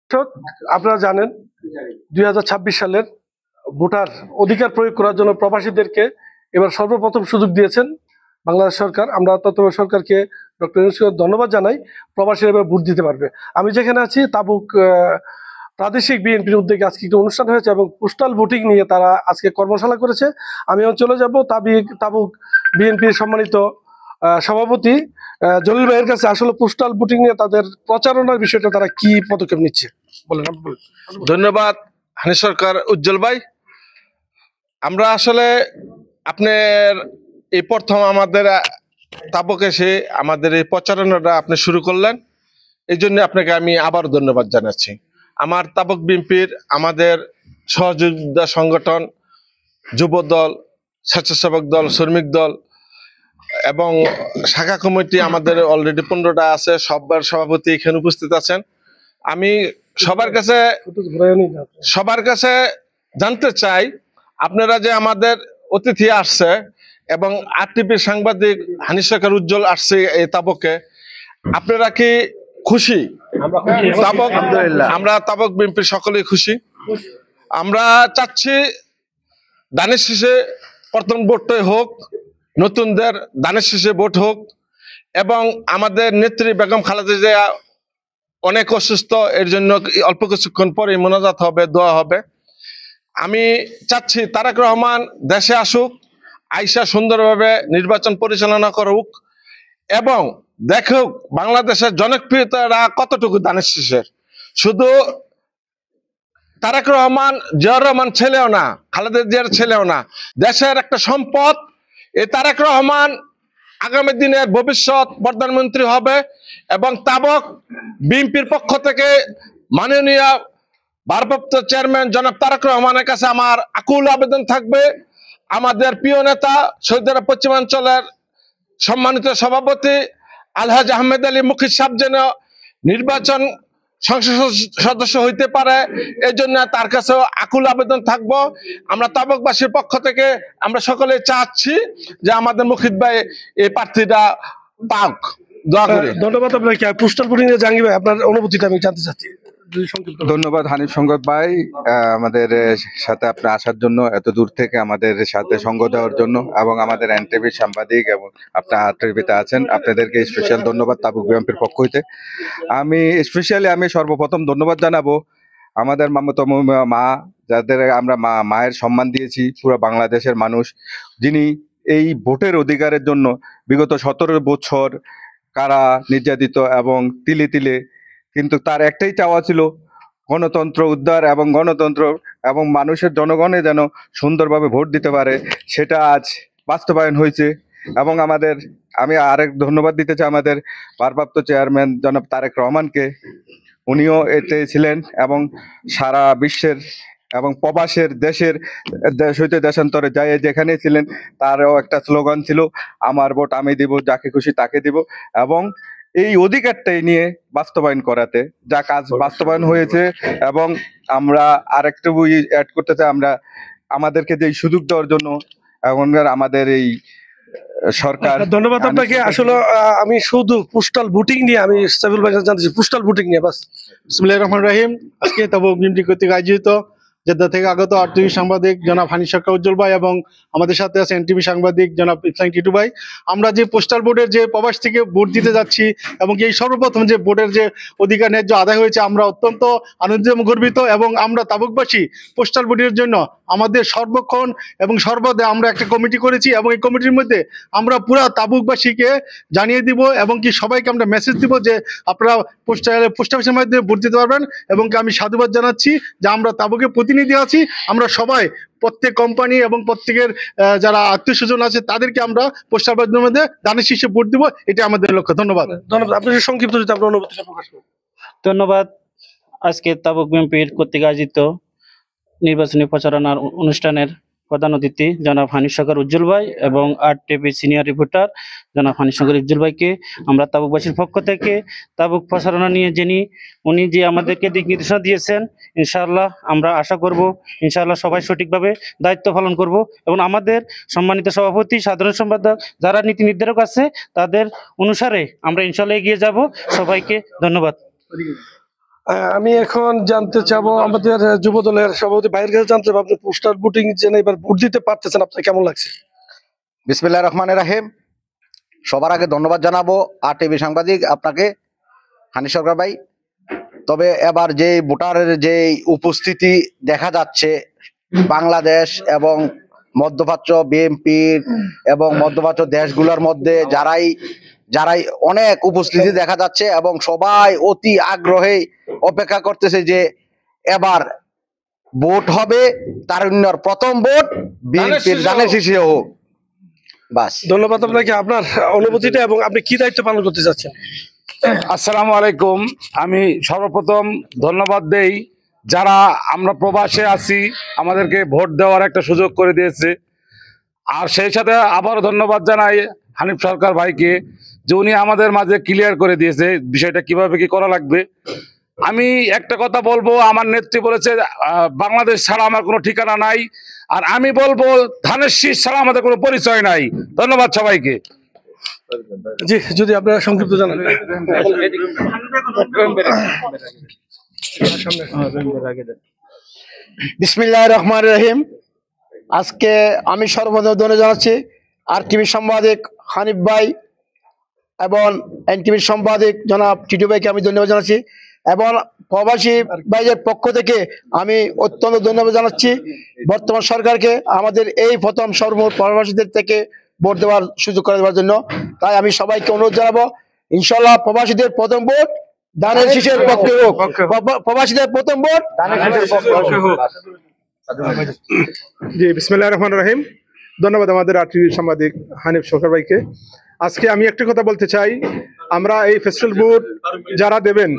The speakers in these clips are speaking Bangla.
দর্শক, আপনারা জানেন 2026 সালের ভোটার অধিকার প্রয়োগ করার জন্য প্রবাসীদেরকে এবার সর্বপ্রথম সুযোগ দিয়েছেন বাংলাদেশ সরকার। আমরা তত্ত্বাবধায়ক সরকারকে ডক্টর ইউনূসকে ধন্যবাদ জানাই। প্রবাসীরা এবার ভোট দিতে পারবে। আমি যেখানে আছি তাবুক প্রাদেশিক বিএনপির উদ্যোগে আজকে একটা অনুষ্ঠান হয়েছে এবং পোস্টাল ভোটিং নিয়ে তারা আজকে কর্মশালা করেছে। আমি চলে যাব তাবুক বিএনপির সম্মানিত সভাপতি জলিল ভাইয়ের কাছে। আসলে পোস্টাল ভোটিং নিয়ে তাদের প্রচারণার বিষয়টা তারা কি পদক্ষেপ নিচ্ছে বলেন। ধন্যবাদ হানি সরকার, উজ্জ্বল ভাই। আমরা আসলে আপনার এই প্রথম আমাদের তাবুক এসে আমাদের এই প্রচারণাটা আপনি শুরু করলেন, এই জন্য আপনাকে আমি আবার ধন্যবাদ জানাচ্ছি। আমার তাবুক বিএনপির আমাদের সহযোগিতা সংগঠন, যুব দল, স্বেচ্ছাসেবক দল, শ্রমিক দল এবং শাখা কমিটি আমাদের অলরেডি 15টা আছে। সবার সভাপতি এখানে উপস্থিত আছেন। আমি সবার কাছে জানতে চাই, আপনারা যে আমাদের অতিথি আসছে এবং আরটিভির সাংবাদিক হানি সরকার উজ্জ্বল আসছে এই তাবুকে, আপনারা কি খুশি? আমরা তাবুক বিএনপির সকলেই খুশি। আমরা চাচ্ছি দানের শীষে প্রথম ভোটটাই হোক, নতুনদের দানের শীষে ভোট হোক এবং আমাদের নেত্রী বেগম খালেদা জিয়া অনেক অসুস্থ, এর জন্য অল্প কিছুক্ষণ পরে মোনাজাত হবে, দোয়া হবে। আমি চাচ্ছি তারেক রহমান দেশে আসুক, আইসা সুন্দরভাবে নির্বাচন পরিচালনা করুক এবং দেখুক বাংলাদেশের জনপ্রিয়তারা কতটুকু দানের শীষের। শুধু তারেক রহমান, জিয়াউর রহমান ছেলেও না, খালেদা জিয়ার ছেলেও না, দেশের একটা সম্পদ। এই তারেক রহমান আগামী দিনের ভবিষ্যৎ প্রধানমন্ত্রী হবে এবং তাবুক বিএনপির পক্ষ থেকে মাননীয় ভারপ্রাপ্ত চেয়ারম্যান জনাব তারেক রহমানের কাছে আমার আকুল আবেদন থাকবে, আমাদের প্রিয় নেতা সৌদি আরব পশ্চিমাঞ্চলের সম্মানিত সভাপতি আলহাজ আহমেদ আলী মুকিত সাহেব যেন নির্বাচন সংসদ সদস্য হইতে পারে, এই জন্য তার কাছেও আকুল আবেদন থাকবো। আমরা তাবুকবাসীর পক্ষ থেকে আমরা সকলে চাচ্ছি যে আমাদের মুকিত ভাই এই প্রার্থীটা পাক। দোয়া করি। ধন্যবাদ আপনাকে। পোস্টাল ভোটিং নিয়ে জাহাঙ্গীর ভাই, আপনার অনুভূতিটা আমি জানতে চাচ্ছি। ধন্যবাদ হানিফ সংগত ভাই, আমাদের সাথে আপনি আসার জন্য, এত দূর থেকে আমাদের সাথে সঙ্গ দেওয়ার জন্য, এবং আমাদের এনটিভির সাংবাদিক এবং আপনার আরটিভিতে আছেন, আপনাদেরকে স্পেশাল ধন্যবাদ তাবুক বিএনপির পক্ষ হইতে। আমি সর্বপ্রথম ধন্যবাদ জানাবো আমাদের মামাতম মা, যাদের আমরা মায়ের সম্মান দিয়েছি, পুরো বাংলাদেশের মানুষ, যিনি এই ভোটের অধিকারের জন্য বিগত 17 বছর কারা নির্যাতিত এবং তিলে তিলে, কিন্তু তার একটাই চাওয়া ছিল গণতন্ত্র উদ্ধার এবং গণতন্ত্র এবং মানুষের জনগণে যেন সুন্দরভাবে ভোট দিতে পারে, সেটা আজ বাস্তবায়ন হয়েছে। এবং আমি আরেক ধন্যবাদ দিতে চাই আমাদের ভারপ্রাপ্ত চেয়ারম্যান জনাব তারেক রহমানকে। উনিও এতে ছিলেন এবং সারা বিশ্বের এবং প্রবাসের দেশের হইতে দেশান্তরে যাই যেখানে ছিলেন, তারও একটা স্লোগান ছিল, আমার ভোট আমি দিব, যাকে খুশি তাকে দিব। এবং এই অধিকারটাই নিয়ে বাস্তবায়ন করাতে যা কাজ বাস্তবায়ন হয়েছে। এবং আমরা আরেকটু অ্যাড করতে চাই, আমাদেরকে যে সুযোগ দেওয়ার জন্য এখনকার আমাদের এই সরকার। ধন্যবাদ আপনাকে। আসলে আমি শুধু পোস্টাল ভোটিং নিয়ে আমি সাইফুল ভাই জানতে চাই, পোস্টাল ভোটিং নিয়ে বাস। বিসমিল্লাহির রহমানির রহিম। আজকে তাবুক বিএনপি কর্তৃক আয়োজিত জেদ্দা থেকে আগত আরটিভি সাংবাদিক জনাব হানি সরকার উজ্জ্বল ভাই এবং আমাদের সাথে আছে এনটিভি সাংবাদিক জনাব ইসলাম টিটু ভাই। আমরা যে পোস্টাল ভোটের যে প্রবাস থেকে ভোট দিতে যাচ্ছি এবং এই সর্বপ্রথম যে ভোটের যে অধিকার ন্যায্য আদায় হয়েছে, আমরা অত্যন্ত আনন্দিত এবং গর্বিত। এবং আমরা তাবুকবাসী পোস্টাল ভোটের জন্য আমাদের সর্বক্ষণ এবং সর্বদা আমরা একটা কমিটি করেছি এবং এই কমিটির মধ্যে আমরা পুরা তাবুকবাসীকে জানিয়ে দিব এবং কি সবাইকে আমরা মেসেজ দিব যে আপনারা পোস্ট অফিসের মাধ্যমে ভোট দিতে পারবেন। এবং আমি সাধুবাদ জানাচ্ছি যে আমরা তাবুকে প্রতিনিধি আছি, আমরা সবাই প্রত্যেক কোম্পানি এবং প্রত্যেকের যারা আত্মীয় স্বজন আছে তাদেরকে আমরা পোস্টাল মাধ্যমের মধ্যে দানের শীর্ষে ভোট দিব, এটা আমাদের লক্ষ্য। ধন্যবাদ। আপনি সংক্ষিপ্ত যদি আপনার অনুভূতিটা প্রকাশ করেন। ধন্যবাদ। আজকে তাবুক বিএনপির কর্তৃক আয়োজিত নির্বাচনী প্রচারণার অনুষ্ঠানের প্রধান অতিথি জনাব হানি সরকার উজ্জ্বল ভাই এবং আরটিভি সিনিয়র রিপোর্টার জনাব হানি সরকার উজ্জ্বল ভাইকে আমরা তাবুকবাসীর পক্ষ থেকে তাবুক প্রচারণা নিয়ে উনি যে আমাদেরকে দিক নির্দেশনা দিয়েছেন, ইনশাআল্লাহ আমরা আশা করব ইনশাআল্লাহ সবাই সঠিকভাবে দায়িত্ব পালন করব এবং আমাদের সম্মানিত সভাপতি, সাধারণ সম্পাদক, যারা নীতি নির্ধারক আছে তাদের অনুসারে আমরা ইনশাআল্লাহ এগিয়ে যাব। সবাইকে ধন্যবাদ। আমি এখন জানতে চাবো আমাদের যুব দলের সভাপতি ভাইয়ের কাছে জানতে চাবো, আপনি পোস্টাল ভোটিং যেন এবার ভোট দিতে পারতেছেন, আপনার কেমন লাগছে? বিসমিল্লাহির রহমানির রহিম। সবার আগে ধন্যবাদ জানাবো আর টিভি সাংবাদিক আপনাকে, হানি সরকার ভাই। তবে এবার যে ভোটারের যে উপস্থিতি দেখা যাচ্ছে বাংলাদেশ এবং মধ্যপ্রাচ্য বিএনপি এবং মধ্যপ্রাচ্য দেশগুলোর মধ্যে যারাই অনেক উপস্থিতি দেখা যাচ্ছে এবং সবাই অতি আগ্রহে অপেক্ষা করতেছে যে এবার ভোট হবে, তারুণ্যর প্রথম ভোট বিএনপির ধানের শীষে হোক। বাস। ধন্যবাদ আপনাকে। আপনার অনুভূতিটা এবং আপনি কি দায়িত্ব পালন করতে চাচ্ছেন? আসসালামু আলাইকুম। আমি সর্বপ্রথম ধন্যবাদ দেই যারা আমরা প্রবাসে আছি আমাদেরকে ভোট দেওয়ার একটা সুযোগ করে দিয়েছে, আর সেই সাথে আবারও ধন্যবাদ জানাই হানিফ সরকার ভাইকে যে উনি আমাদের মাঝে ক্লিয়ার করে দিয়েছে বিষয়টা কিভাবে কি করা লাগবে। আমি একটা কথা বলবো, আমার নেত্রী বলেছে বাংলাদেশ ছাড়া আমার কোনো ঠিকানা নাই, আর আমি বলবো ধানের শীষ ছাড়া আমাদের কোনো পরিচয় নাই। ধন্যবাদ সবাইকে। জি, যদি আপনারা সংক্ষিপ্ত জানান। বিসমিল্লাহির রহমানির রহিম। আজকে আমি সর্বপ্রথম ধন্যবাদ জানাচ্ছি আর টিভির সাংবাদিক হানিফ ভাই এবং এনটিভির সাংবাদিক জনাব টিটু ভাইকে আমি ধন্যবাদ জানাচ্ছি, এবং প্রবাসী ভাইদের পক্ষ থেকে আমি অত্যন্ত ধন্যবাদ জানাচ্ছি বর্তমান সরকারকে আমাদের এই প্রথম সর্বমোট প্রবাসীদের থেকে ভোট দেওয়ার সুযোগ করে দেওয়ার জন্য। তাই আমি সবাইকে অনুরোধ জানাবো, ইনশাল্লাহ প্রবাসীদের প্রথম ভোট ধানের শীষের পক্ষে হোক। প্রবাসীদের প্রথম ভোট ধানের শীষের পক্ষে হোক। জি, বিসমিল্লাহির রহমানির রহিম। ধন্যবাদ আমাদের আর টিভি সাংবাদিক হানিফ সরকার ভাইকে। আজকে আমি একটা কথা বলতে চাই, আমরা এই ফেস্টিভ্যাল ভোট যারা দেবেন,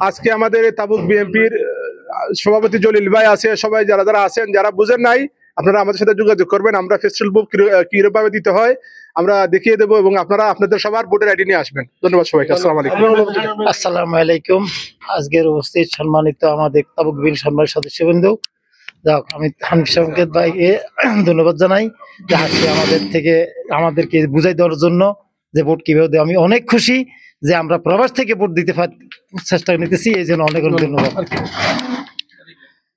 আজকে আমাদের তাবুক বিএনপির সভাপতি জলিল ভাই আছে, সবাই যারা যারা আছেন যারা বুঝেন নাই আপনারা আমাদের সাথে যোগাযোগ করবেন। আমরা ফেস্টিভ্যাল ভোট কিভাবে দিতে হয় আমরা দেখিয়ে দেবো, এবং আপনারা আপনাদের সবার ভোটের আইডি নিয়ে আসবেন। ধন্যবাদ সবাইকে। আসসালামু আলাইকুম। আসসালামু আলাইকুম। আজকের উপস্থিত সম্মানিত আমাদের তাবুক বিএনপির সম্মানিত সদস্যবৃন্দ, যাক আমি হানিফ সংকেত ভাইকে ধন্যবাদ জানাই যে আজকে আমাদেরকে বুঝাই দেওয়ার জন্য যে ভোট কিভাবে দেয়। আমি অনেক খুশি যে আমরা প্রবাস থেকে ভোট দিতে চেষ্টা নিতেছি, এই জন্য অনেক অনেক ধন্যবাদ।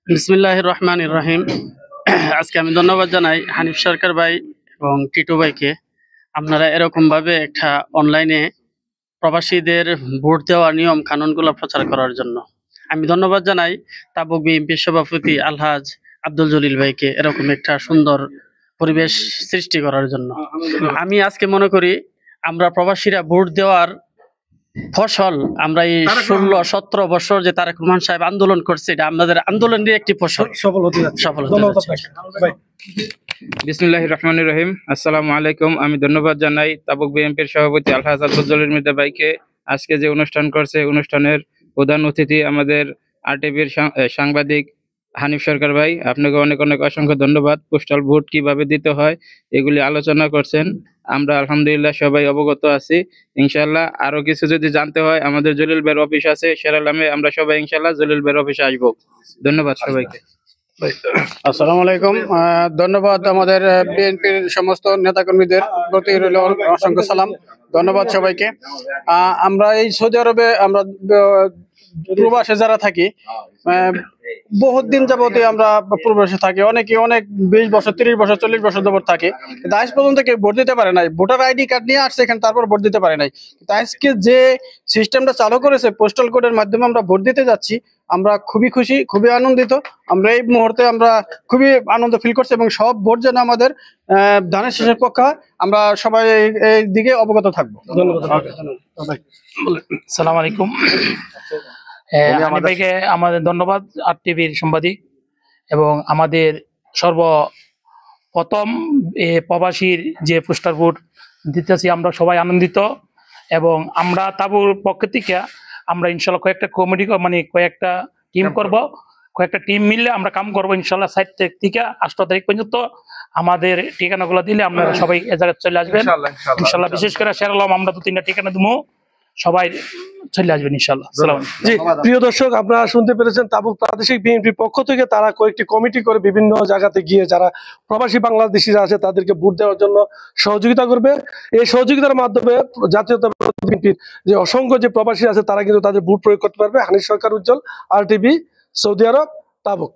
বিসমিল্লাহির রহমানির রহিম। আজকে আমি ধন্যবাদ জানাই হানিফ সরকার ভাই এবং টিটু ভাইকে, আপনারা এরকম ভাবে একটা অনলাইনে প্রবাসীদের ভোট দেওয়ার নিয়ম কানুনগুলো প্রচার করার জন্য। আমি ধন্যবাদ জানাই তাবুক বিএনপির সভাপতি আলহাজ আব্দুল জলিল ভাইকে এরকম একটা সুন্দর পরিবেশ সৃষ্টি করার জন্য। আমি আজকে মনে করি আমরা প্রবাসীরা ভোট দেওয়ার ফসল, আমরা এই 16-17 বছর যে তারেক রহমান সাহেব আন্দোলন করছে, এটা আমাদের আন্দোলনের একটি ফসল সফল হতে যাচ্ছে। সফল হতে ধন্যবাদ যাচ্ছে। আপনাকে। ভাই। বিসমিল্লাহির রহমানির রহিম। আসসালামু আলাইকুম। আমি ধন্যবাদ জানাই তাবুক বিএনপির সভাপতি আলহাজ আব্দুল জলিল মির্জা ভাইকে, আজকে যে অনুষ্ঠান করছে অনুষ্ঠানের প্রধান অতিথি আমাদের আরটিভির সাংবাদিক হানিফ সরকার ভাই, আপনাকে অনেক অনেক অসংখ্য ধন্যবাদ। পোস্টাল ভোট কিভাবে দিতে হয় এগুলি আলোচনা করছেন, আমরা আলহামদুলিল্লাহ সবাই অবগত আছি। ইনশাল্লাহ আরো কিছু যদি জানতে হয় আমাদের জলিল বের অফিস আছে শেরালামে, আমরা সবাই ইনশাল্লাহ জলিল বের অফিসে আসবো। ধন্যবাদ সবাইকে। আসসালামু আলাইকুম। ধন্যবাদ আমাদের বিএনপির সমস্ত নেতাকর্মীদের প্রতি রইল অসংখ্য সালাম। ধন্যবাদ সবাইকে। আমরা এই সৌদি আরবে আমরা প্রবাসে যারা থাকি, বহুত দিন যাবতে আমরা প্রবাসে থাকি, অনেকে অনেক 20 বছর 30 বছর 40 বছর যাবত থাকে, কিন্তু আজ পর্যন্ত কেউ ভোট দিতে পারে নাই। ভোটার আইডি কার্ড নিয়ে আসছে এখানে, তারপর ভোট দিতে পারে নাই। কিন্তু আজকে যে সিস্টেমটা চালু করেছে পোস্টাল কোডের মাধ্যমে আমরা ভোট দিতে যাচ্ছি, আমরা খুবই খুশি, খুবই আনন্দিত। আমরা এই মুহূর্তে আমরা খুবই আনন্দ ফিল করছি, এবং সব ভোট যেন আমাদের ধানের শীষের পক্ষে হয়, আমরা সবাই এই দিকে অবগত থাকবো। সালাম আলাইকুম। হানিফ ভাইকে আমাদের ধন্যবাদ, আর টিভির সাংবাদিক, এবং আমাদের সর্বপ্রথম প্রবাসীর যে পোস্টার ভোট দিতেছি আমরা সবাই আনন্দিত, এবং আমরা তাবুর পক্ষ থেকে আমরা ইনশাল্লাহ কয়েকটা কমিটি কয়েকটা টিম করব, কয়েকটা টিম মিললে আমরা কাম করবো ইনশাল্লাহ। 7 তারিখ থেকে 8 তারিখ পর্যন্ত আমাদের ঠিকানাগুলো দিলে আপনারা সবাই এ জায়গায় চলে আসবেন ইনশাল্লাহ। বিশেষ করে শেরালাম আমরা 2-3টা ঠিকানা দেবো, সবাই চলে আসবেন ইনশাল্লাহ। আসসালামু আলাইকুম। জি প্রিয় দর্শক, আপনারা শুনতে পেরেছেন তাবুক প্রাদেশিক বিএনপির পক্ষ থেকে তারা কয়েকটি কমিটি করে বিভিন্ন জায়গাতে গিয়ে যারা প্রবাসী বাংলাদেশিরা আছে তাদেরকে ভোট দেওয়ার জন্য সহযোগিতা করবে। এই সহযোগিতার মাধ্যমে জাতীয়তাবাদী বিএনপির যে অসংখ্য যে প্রবাসী আছে তারা কিন্তু তাদের ভোট প্রয়োগ করতে পারবে। হানিফ সরকার উজ্জ্বল, RTV, সৌদি আরব, তাবুক।